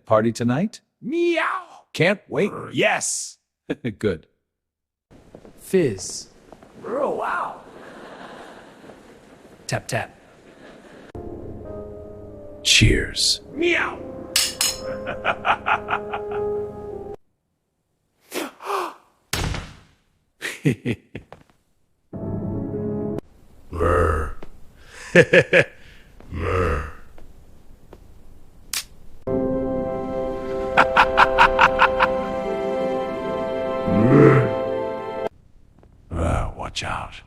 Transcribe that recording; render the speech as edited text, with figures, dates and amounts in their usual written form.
Party tonight? Meow. Can't wait. Yes. Good. Fizz. Oh, wow. Tap tap. Cheers. Meow. Brr. Brr. Watch out.